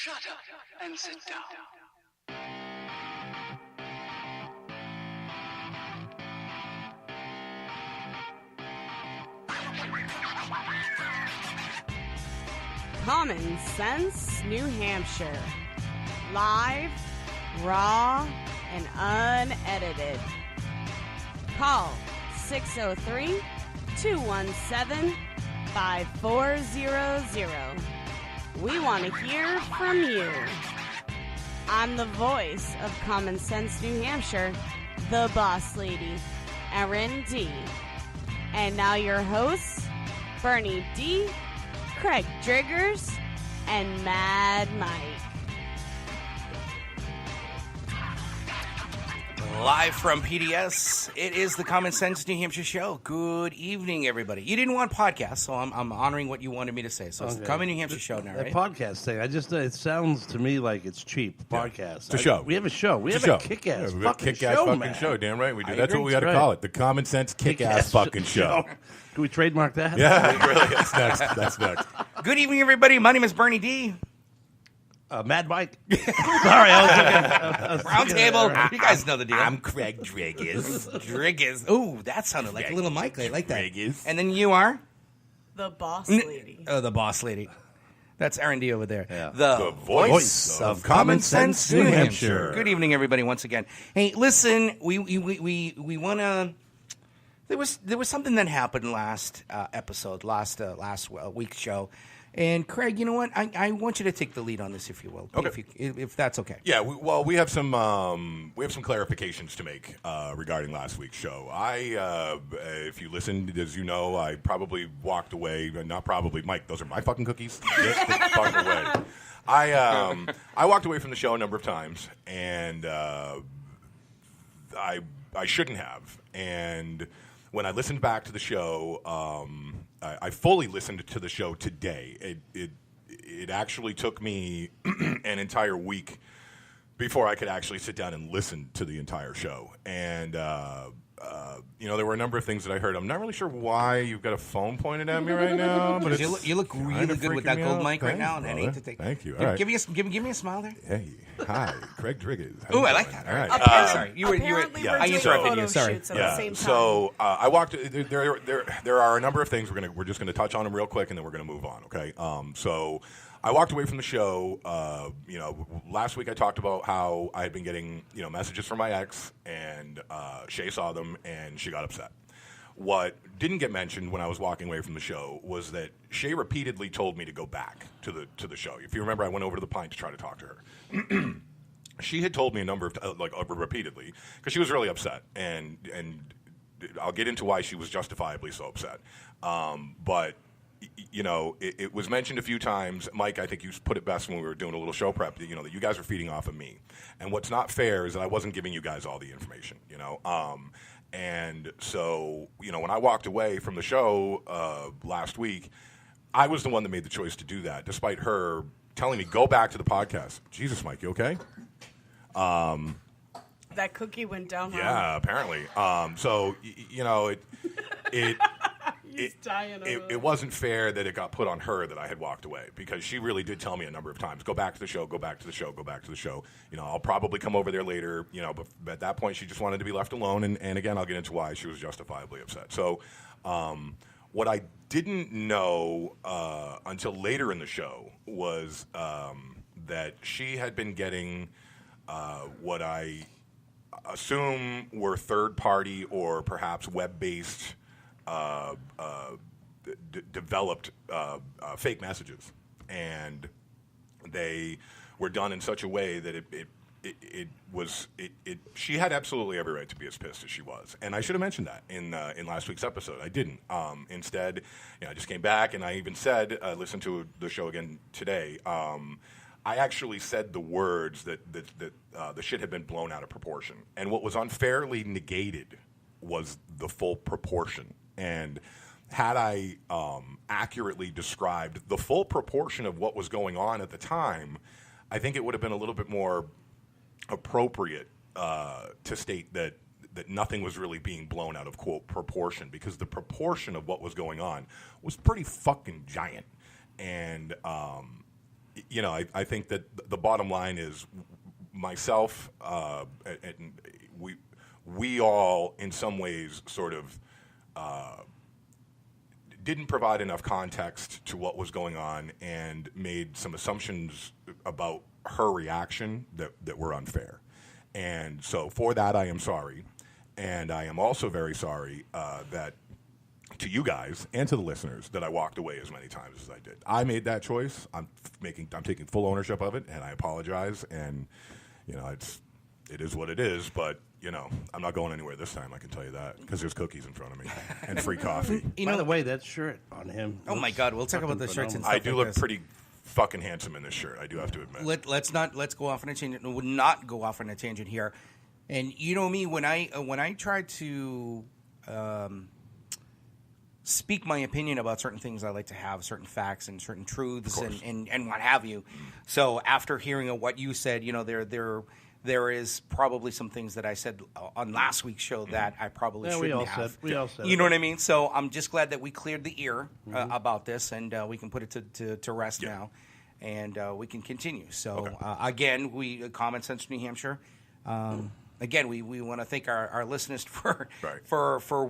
Shut up and sit down. Common Sense, New Hampshire. Live, raw, and unedited. Call 603-217-5400. We want to hear from you. I'm the voice of Common Sense, New Hampshire, the boss lady, Erin D. And now your hosts, Bernie D., Craig Driggers, and Mad Mike. Live from PDS, it is the Common Sense New Hampshire Show. Good evening, everybody. You didn't want podcasts, so I'm honoring what you wanted me to say. So it's the Common New Hampshire Show now, right? That podcast thing, it sounds to me like it's cheap. Podcast. It's a show. We have a show. We have a kick-ass fucking show, damn right we do. I That's agree. what we got to call it. The Common Sense Kick-Ass fucking show. Do we trademark that? Yeah, really. That's next. Good evening, everybody. My name is Bernie D. Mad Mike. Sorry, I was Round table. You guys know the deal. I'm Craig Driggers. Driggers. Ooh, that sounded like a little Mike. I like that. Driggers. And then you are? The boss lady. Oh, the boss lady. That's Erin D over there. Yeah. The voice of Common Sense New Hampshire. Good evening, everybody, once again. Hey, listen, we want to... There was something that happened last week's show. And Craig, you know what? I want you to take the lead on this, if you will. Okay. If that's okay. Yeah, we have some clarifications to make regarding last week's show. If you listened, as you know, I probably walked away. Not probably, Mike. Those are my fucking cookies. Get the fuck away. I walked away from the show a number of times, and I shouldn't have. And when I listened back to the show, I fully listened to the show today. It actually took me an entire week before I could actually sit down and listen to the entire show. And there were a number of things that I heard. I'm not really sure why you've got a phone pointed at me right now, but You look really good with that gold mic right now, and I need to take. Thank you. All right. Give me a smile there. Hey, hi, Craig Driggers. Ooh, I like that. All right. Sorry, you were. Apparently, I we're doing interrupted photo you. Sorry. shoots at the same time. So I walked. There are a number of things we're just going to touch on them real quick, and then we're going to move on. Okay. So I walked away from the show. Last week I talked about how I had been getting messages from my ex, and Shay saw them, and she got upset. What didn't get mentioned when I was walking away from the show was that Shay repeatedly told me to go back to the show. If you remember, I went over to the Pine to try to talk to her. She had told me a number of repeatedly, because she was really upset, and I'll get into why she was justifiably so upset. But it was mentioned a few times. Mike, I think you put it best when we were doing a little show prep. That you guys were feeding off of me, and what's not fair is that I wasn't giving you guys all the information. And so when I walked away from the show last week, I was the one that made the choice to do that, despite her telling me go back to the podcast. Jesus, Mike, you okay? That cookie went down wrong. Yeah, apparently. So He's dying over there. it wasn't fair that it got put on her that I had walked away, because she really did tell me a number of times, go back to the show, go back to the show, go back to the show. I'll probably come over there later, but at that point she just wanted to be left alone. And again, I'll get into why she was justifiably upset. So what I didn't know until later in the show was that she had been getting what I assume were third-party or perhaps web-based developed fake messages, and they were done in such a way that she had absolutely every right to be as pissed as she was. And I should have mentioned that in last week's episode. I didn't. Instead, I just came back, and I even said, listen to the show again today. I actually said the words that the shit had been blown out of proportion, and what was unfairly negated was the full proportion. And had I accurately described the full proportion of what was going on at the time, I think it would have been a little bit more appropriate to state that nothing was really being blown out of, quote, proportion, because the proportion of what was going on was pretty fucking giant. And I think that the bottom line is myself and we all in some ways sort of didn't provide enough context to what was going on and made some assumptions about her reaction that were unfair. And so for that, I am sorry. And I am also very sorry that to you guys and to the listeners that I walked away as many times as I did. I made that choice. I'm taking full ownership of it, and I apologize. And, it is what it is, but I'm not going anywhere this time, I can tell you that, because there's cookies in front of me and free coffee. By the way, that shirt on him. Oh, my God. We'll talk about the shirts and stuff. I do like look this. pretty fucking handsome in this shirt, I do have to admit. Let's go off on a tangent. We'll not go off on a tangent here. And you know me, when I try to speak my opinion about certain things, I like to have certain facts and certain truths and what have you. So after hearing what you said, there is probably some things that I said on last week's show that I probably shouldn't have. We all said you know what I mean? So I'm just glad that we cleared the ear about this, and we can put it to rest now, and we can continue. So again, Common Sense New Hampshire. Again, we want to thank our listeners for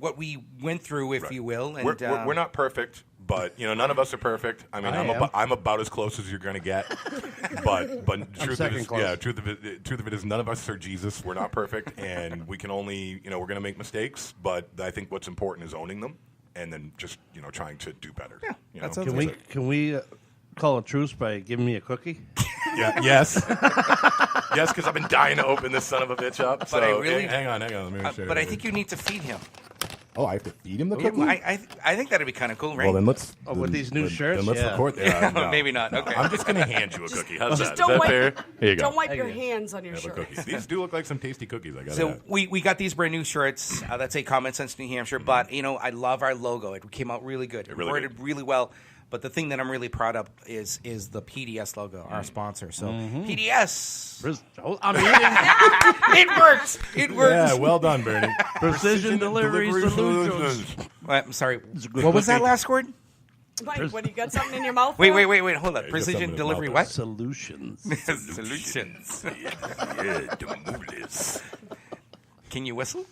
what we went through, if you will. And we're not perfect, but none of us are perfect. I mean, I'm about as close as you're going to get. But truth of it is, none of us are Jesus. We're not perfect, and we can only we're going to make mistakes. But I think what's important is owning them, and then just trying to do better. Yeah, that sounds Can we call a truce by giving me a cookie? Yeah. Yes. Yes, because I've been dying to open this son of a bitch up. But so hang on. Let me show you. But I think you need to feed him. Oh, I have to feed him the cookie? I think that'd be kind of cool, right? Well, then let's... with these new shirts? Then let's record... No. Maybe not. Okay. I'm just going to hand you a cookie. How's that? Is don't that wipe- fair? Here you go. Don't wipe your hands on your Have a shirt. cookie. These do look like some tasty cookies. I got So we got these brand new shirts that say Common Sense New Hampshire, but I love our logo. It came out really good. It really worded really well. But the thing that I'm really proud of is the PDS logo, our sponsor. So PDS, it works. It works. Yeah, well done, Bernie. Precision Delivery Solutions. I'm sorry. What was that last word? Mike, what, you got something in your mouth? Wait. Hold on. got Precision something in delivery. my What? Solutions. Solutions. Yeah, Can you whistle?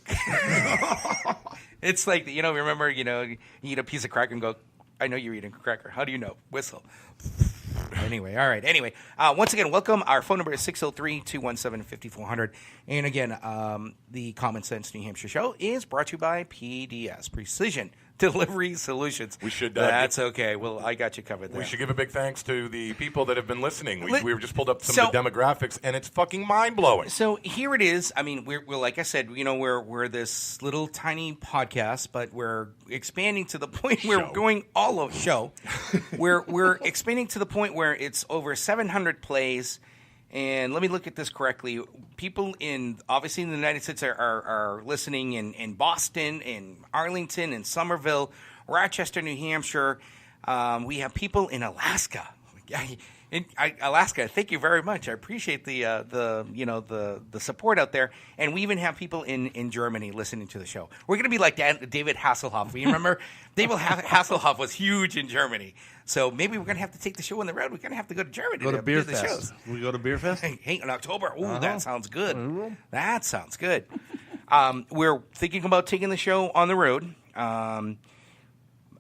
It's like remember you eat a piece of cracker and go, I know you're eating a cracker. How do you know? Whistle. Anyway, all right. Anyway, once again, welcome. Our phone number is 603-217-5400. And again, the Common Sense New Hampshire show is brought to you by PDS, Precision Delivery Solutions. We should... That's okay. Well, I got you covered there. We should give a big thanks to the people that have been listening. We've just pulled up some of the demographics, and it's fucking mind-blowing. So here it is. I mean, we're like I said, we're this little tiny podcast, but we're expanding to the point where we're going all over show. we're expanding to the point where it's over 700 plays. And let me look at this correctly. People obviously in the United States are listening in Boston, in Arlington, in Somerville, Rochester, New Hampshire. We have people in Alaska. Alaska, thank you very much. I appreciate the support out there. And we even have people in Germany listening to the show. We're going to be like David Hasselhoff. You remember? David Hasselhoff was huge in Germany. So maybe we're going to have to take the show on the road. We're going to have to go to Germany Go to Beer do the Fest. shows. We go to Beer Fest? Hey, in October. Ooh, that sounds good. That sounds good. We're thinking about taking the show on the road.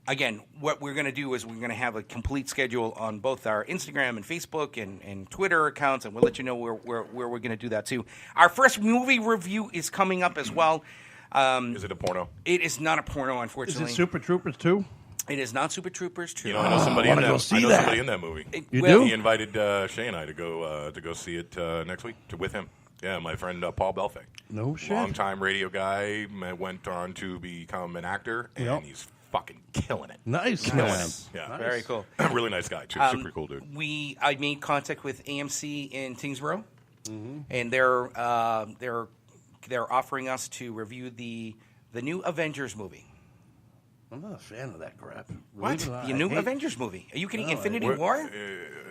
Again, what we're going to do is we're going to have a complete schedule on both our Instagram and Facebook and Twitter accounts, and we'll let you know where we're going to do that too. Our first movie review is coming up as well. Is it a porno? It is not a porno, Is unfortunately. it Super Troopers 2? It is not Super Troopers 2. I know somebody in that. go see I know that. somebody in that movie. You do? He invited Shay and I to go see it next week with him. Yeah, my friend Paul Belfay. No shit. Longtime radio guy, went on to become an actor, and he's fucking killing it. Nice, Killing man. it. Yeah, Nice. Very cool. Really nice guy too. Super cool dude. I made contact with AMC in Tingsboro, and they're offering us to review the new Avengers movie. I'm not a fan of that crap. What? Believe it or not, The I new hate- Avengers movie? Are you kidding? Infinity What- War?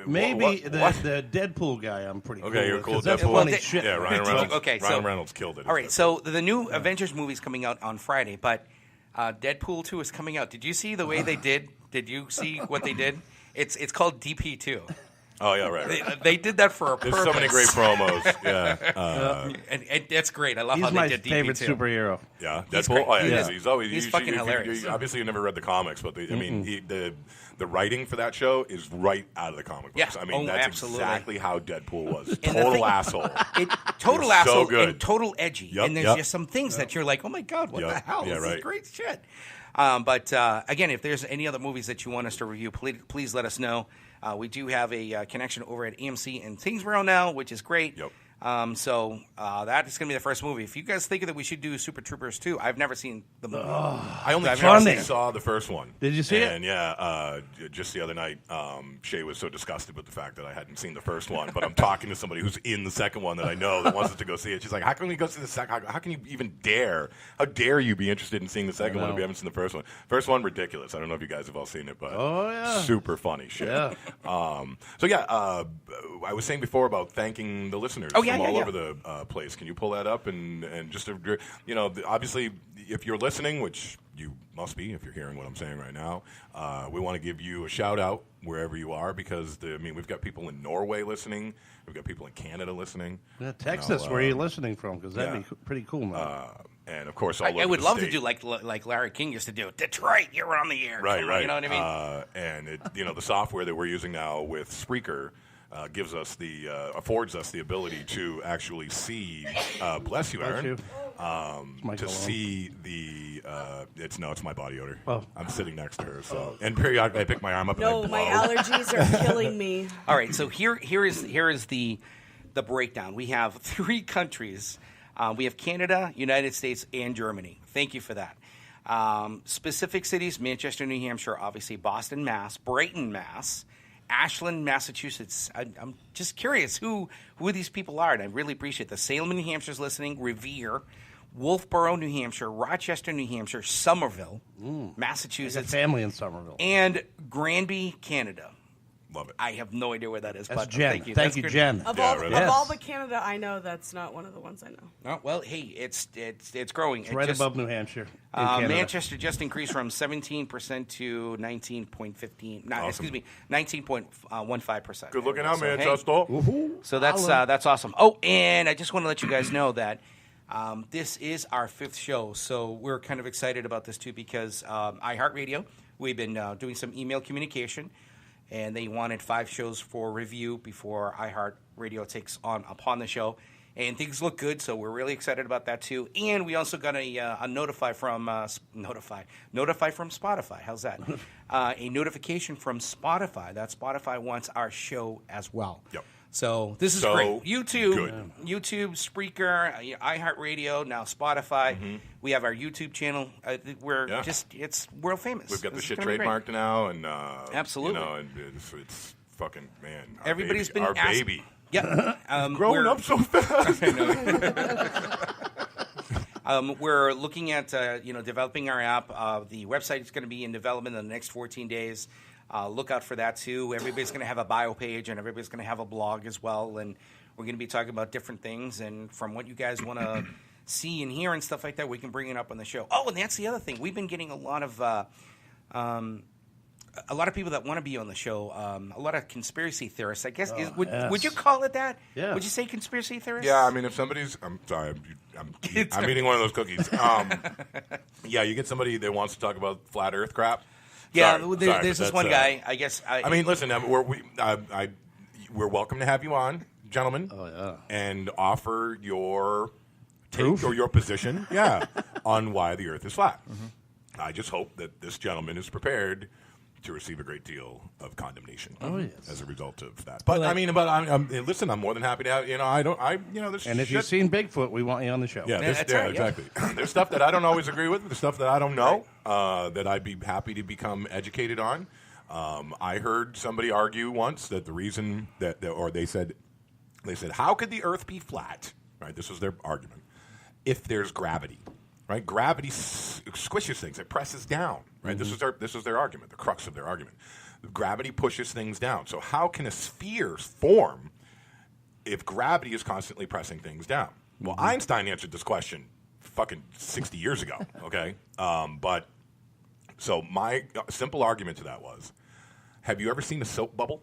Maybe what- the Deadpool guy I'm pretty cool Okay, you're with, cool 'cause with that's Deadpool. funny Well, shit. Yeah, Ryan Reynolds. Okay, Ryan Reynolds killed it. All right, so the new Avengers movie is coming out on Friday, but Deadpool 2 is coming out. Did you see the way they did? Did you see what they did? It's called DP2. Oh yeah, right. They did that for a purpose. There's so many great promos. Yeah, and that's great. I love He's how my they did favorite DP2. superhero. yeah. He's Deadpool. great. Oh, yeah, Yeah. he's always He's fucking hilarious. Obviously, you never read the comics, but the writing for that show is right out of the comic books. Yeah. I mean, that's Absolutely. exactly how Deadpool was. the Total thing- asshole. Total It's so asshole good. and total edgy. Yep, And there's yep. just some things that you're like, oh my God, what Yep. the hell? Yeah, This right. is great shit. But again, if there's any other movies that you want us to review, please let us know. We do have a connection over at AMC in Tingsboro now, which is great. Yep. So that is going to be the first movie. If you guys think that we should do Super Troopers 2, I've never seen the movie. I only Funny. just saw the first one. Did you see it? And yeah, just the other night, Shay was so disgusted with the fact that I hadn't seen the first one. But I'm talking to somebody who's in the second one that I know that wants us to go see it. She's like, "How can we go see the second? How can you even dare? How dare you be interested in seeing the second one if you haven't seen the first one? First one, ridiculous. I don't know if you guys have all seen it, but Oh, yeah. super funny shit. Yeah. So yeah, I was saying before about thanking the listeners Oh, yeah, from yeah, all yeah. over the place. Can you pull that up and just obviously if you're listening, which you must be if you're hearing what I'm saying right now, we want to give you a shout out wherever you are because we've got people in Norway listening, we've got people in Canada listening. Yeah, text us where you're listening from because that'd yeah. be pretty cool. Now. And of course, all I over would the love state. to do like Larry King used to do. Detroit, you're on the air. Right, Come on, right. You know what I mean? And the software that we're using now with Spreaker gives us affords us the ability to actually see. Bless you, Aaron. you. To my cologne. see it's my body odor. Oh. I'm sitting next to her, so and periodically I pick my arm up No, and I my blow. allergies are killing me. All right, so here is the breakdown. We have 3 countries. We have Canada, United States, and Germany. Thank you for that. Specific cities: Manchester, New Hampshire, obviously Boston, Mass, Brighton, Mass, Ashland, Massachusetts. I'm just curious who these people are, and I really appreciate the Salem, New Hampshire's listening, Revere, Wolfboro, New Hampshire, Rochester, New Hampshire, Somerville, I got Massachusetts, family in Somerville. and Granby, Canada. Love it. I have no idea where that is. That's but Jen. Thank you. Thank That's you, good. Jen. Of Yeah, all right. of Yes. all the Canada I know, that's not one of the ones I know. Oh, well, hey, it's growing. It's right above New Hampshire. in Canada. Manchester just increased from 17% to 19.15. No, Awesome. excuse me, 19.15%. Good looking out, So, hey, Manchester. So that's awesome. Oh, and I just want to let you guys know that this is our 5th show, so we're kind of excited about this too because iHeartRadio, we've been doing some email communication, and they wanted 5 shows for review before iHeartRadio takes upon the show. And things look good, so we're really excited about that too. And we also got a notify from Spotify. How's that? A notification from Spotify that Spotify wants our show as well. Yep. So this is So great. YouTube, good. YouTube, Spreaker, iHeartRadio, now Spotify. We have our YouTube channel. We're Yeah. it's world famous. We've got the This is shit gonna be great. trademarked now, and Absolutely. and it's fucking man. Our Everybody's baby, been our asked- baby Yeah, growing we're- up so fast. We're looking at developing our app. The website is going to be in development in the next 14 days. Look out for that too. Everybody's going to have a bio page, and everybody's going to have a blog as well. And we're going to be talking about different things. And from what you guys want to see and hear and stuff like that, we can bring it up on the show. Oh, and that's the other thing. We've been getting a lot of people that want to be on the show. A lot of conspiracy theorists, I guess. Would you call it that? Yeah. Would you say conspiracy theorists? Yeah, I mean, if somebody's, I'm sorry, I'm eating one of those cookies. Yeah, you get somebody that wants to talk about flat Earth crap. Yeah, Sorry, there's but this that's, one guy. I guess. I mean, listen, we're welcome to have you on, gentlemen. Oh, yeah. And offer your take Proof? or your position, on why the Earth is flat. I just hope that this gentleman is prepared to receive a great deal of condemnation as a result of that. But listen, I'm more than happy to have there's And if shit. you've seen Bigfoot, we want you on the show. Yeah, that's right, yeah. exactly. There's stuff that I don't always agree with. There's stuff that I don't know that I'd be happy to become educated on. I heard somebody argue once that the reason they said, how could the Earth be flat? Right, this was their argument. If there's gravity, right? Gravity squishes things; it presses down. Right. This is their argument. The crux of their argument. Gravity pushes things down. So how can a sphere form if gravity is constantly pressing things down? Well, Einstein answered this question fucking 60 years ago, okay? But so my simple argument to that was, have you ever seen a soap bubble?